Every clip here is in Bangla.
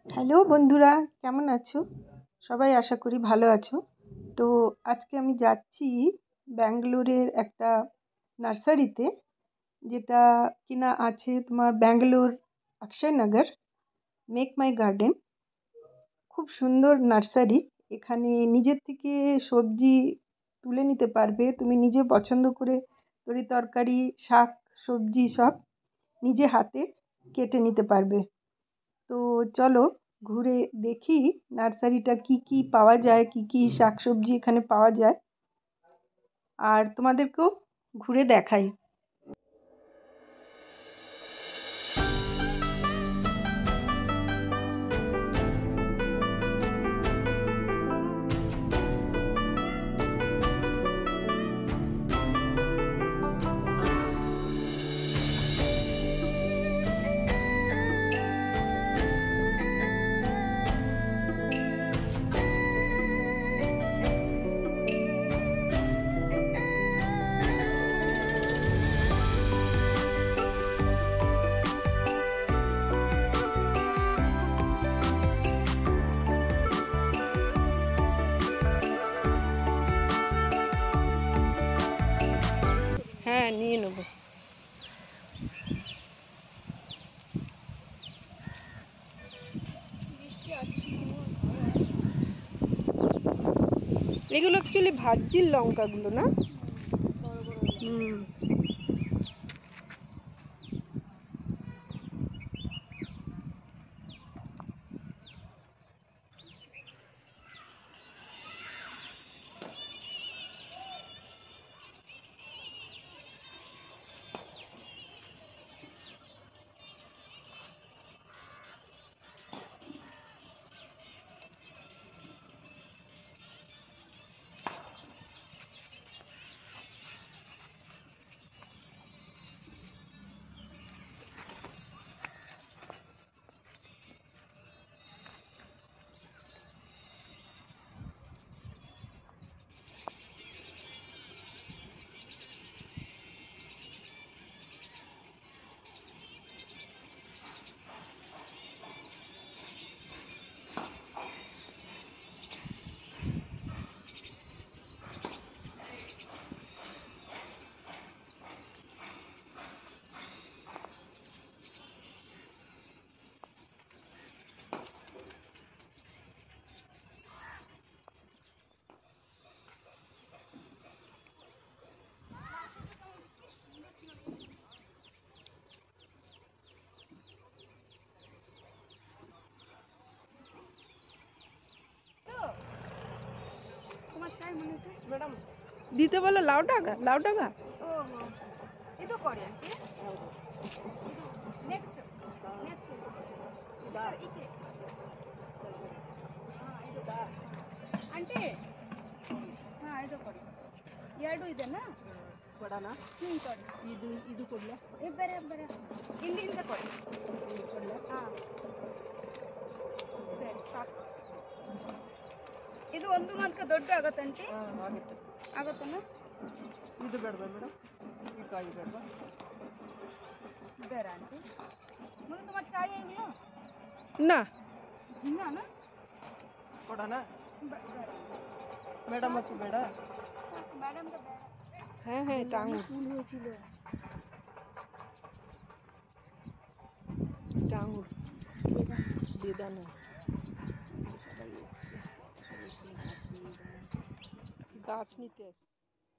হ্যালো বন্ধুরা, কেমন আছো? সবাই আশা করি ভালো আছো। তো আজকে আমি যাচ্ছি ব্যাঙ্গালোরের একটা নার্সারিতে, যেটা কিনা আছে তোমার Bangalore Akshaynagar, make my garden. খুব সুন্দর নার্সারি। এখানে নিজের থেকে সবজি তুলে নিতে পারবে, তুমি নিজে পছন্দ করে তরি তরকারি, শাক, সবজি সব নিজে হাতে কেটে নিতে পারবে। তো চলো ঘুরে দেখি নার্সারিটা কি কি পাওয়া যায়, কি কি শাকসবজি এখানে পাওয়া যায়, আর তোমাদেরকেও ঘুরে দেখাই। হ্যাঁ, নিয়ে নেবো। এগুলো অ্যাকচুয়ালি ভাজির লঙ্কাগুলো না? হুম। ম্যাডাম দিতে বলো লাউ টাকা, লাউ টাকা। ಇದು ಕೊಡಿ ಆಂಟಿ ನೆಕ್ಸ್ಟ್ ಈಕೆ ಆಂಟಿ ಹಾಂ ಇದು ಕೊಡಿ, ಎರಡು ಇದೆನಾ ಕೊಡೋಣ. ಕೊಡಿ. ಇದು ಕೊಡ್ಲಾ? ಬೇರೆ ಬೇರೆ ಇಲ್ಲಿಂದ ಕೊಡಿ. ಕೊಡ್ಲಾ? ಹಾಂ ಸರಿ ಸಾಕು. ಇದು ಒಂದು ಮಾತ್ರ ದೊಡ್ಡ ಆಗತ್ತಂಟಿ? ಆಗುತ್ತೆ. ಆಗುತ್ತಮ್ಮ? ಇದು ಬೇಡವಾ ಮೇಡಮ್? ಈ ಕಾಯಿ ಬೇಡವಾ? ಬೇಡ ಆಂಟಿ. मुझे तुम्हारा चाहिए इगलो না, झींगा ना ಕೊಡೋಣ ম্যাডাম? একটু বেড়া। मैडम का बेड़ा হ্যাঁ হ্যাঁ, এটা আঙুর। ফুল হয়েছিল, এটা আঙুর, বেদানা। সবাই এসছে গাছ নিতে আসছে।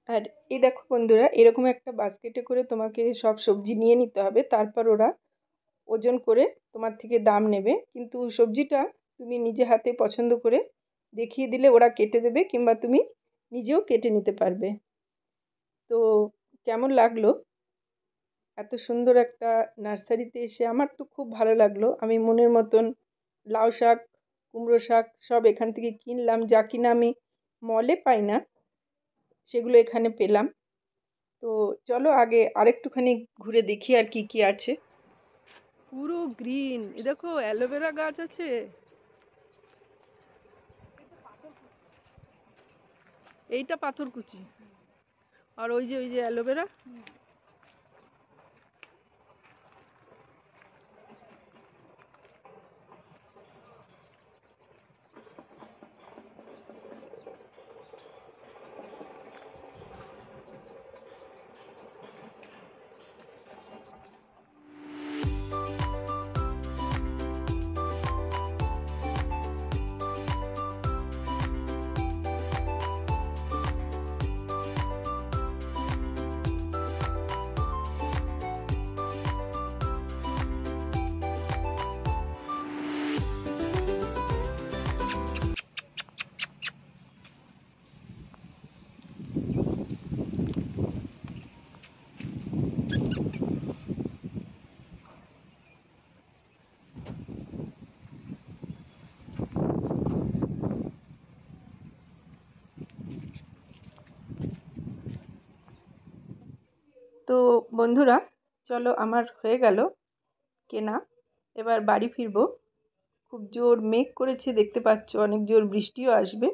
আর এই দেখো বন্ধুরা, এরকম একটা বাস্কেটে করে তোমাকে সব সবজি নিয়ে নিতে হবে, তারপর ওরা ওজন করে তোমার থেকে দাম নেবে। কিন্তু সবজিটা তুমি নিজে হাতে পছন্দ করে দেখিয়ে দিলে ওরা কেটে দেবে, কিংবা তুমি নিজেও কেটে নিতে পারবে। তো কেমন লাগলো এত সুন্দর একটা নার্সারিতে এসে? আমার তো খুব ভালো লাগলো। আমি মনের মতন লাউ শাক, কুমড়ো শাক সব এখান থেকে কিনলাম, যা কিনা আমি মলে পাই না, সেগুলো এখানে পেলাম। তো চলো আগে আরেকটুখানি ঘুরে দেখি আর কি কি আছে। পুরো গ্রিন। এ দেখো অ্যালোভেরা গাছ আছে। এইটা পাথরকুচি, আর ওই যে অ্যালোভেরা। বন্ধুরা, চলো আমার হয়ে গেল কেনা। এবার বাড়ি ফিরবো। খুব জোর মেঘ করেছে, দেখতে পাচ্ছ, অনেক জোর বৃষ্টিও আসবে।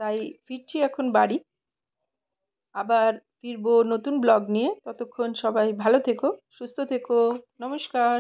তাই ফিরছি এখন বাড়ি। আবার ফিরবো নতুন ব্লগ নিয়ে। ততক্ষণ সবাই ভালো থেকো, সুস্থ থেকো। নমস্কার।